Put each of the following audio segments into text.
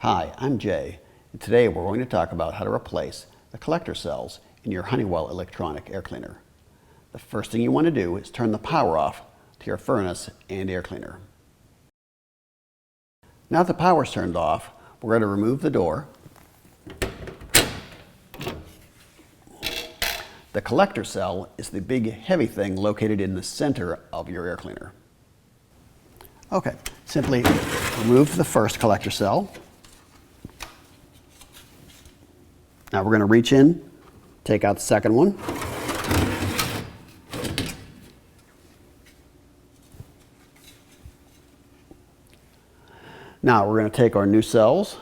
Hi, I'm Jay, and today we're going to talk about how to replace the collector cells in your Honeywell electronic air cleaner. The first thing you want to do is turn the power off to your furnace and air cleaner. Now that the power is turned off, we're going to remove the door. The collector cell is the big heavy thing located in the center of your air cleaner. Okay, simply remove the first collector cell. Now we're going to reach in, take out the second one. Now we're going to take our new cells,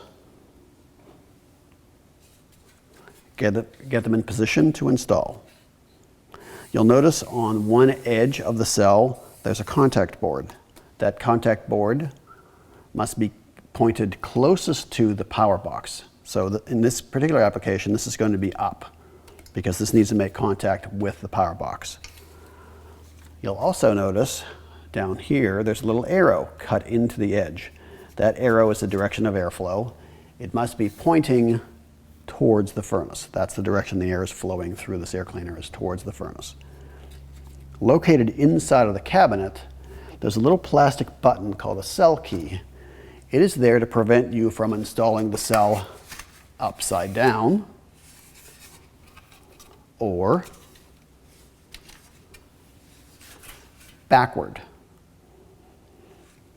get them in position to install. You'll notice on one edge of the cell there's a contact board. That contact board must be pointed closest to the power box. So in this particular application, this is going to be up because this needs to make contact with the power box. You'll also notice down here there's a little arrow cut into the edge. That arrow is the direction of airflow. It must be pointing towards the furnace. That's the direction the air is flowing through this air cleaner, is towards the furnace. Located inside of the cabinet, there's a little plastic button called a cell key. It is there to prevent you from installing the cell upside down or backward.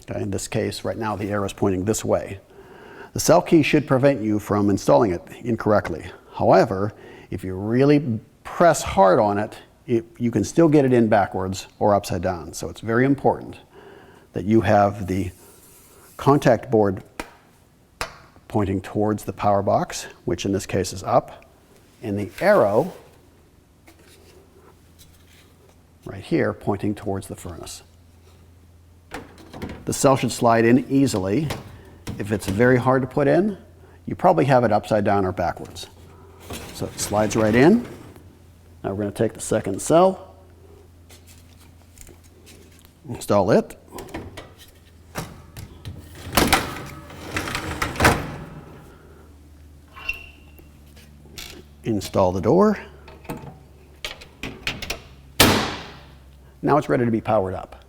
Okay, in this case, right now the arrow is pointing this way. The cell key should prevent you from installing it incorrectly. However, if you really press hard on it, you can still get it in backwards or upside down. So it's very important that you have the contact board pointing towards the power box, which in this case is up, and the arrow right here pointing towards the furnace. The cell should slide in easily. If it's very hard to put in, you probably have it upside down or backwards. So it slides right in. Now we're going to take the second cell, install it. Install the door. Now it's ready to be powered up.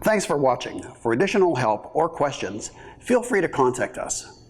Thanks for watching. For additional help or questions, feel free to contact us.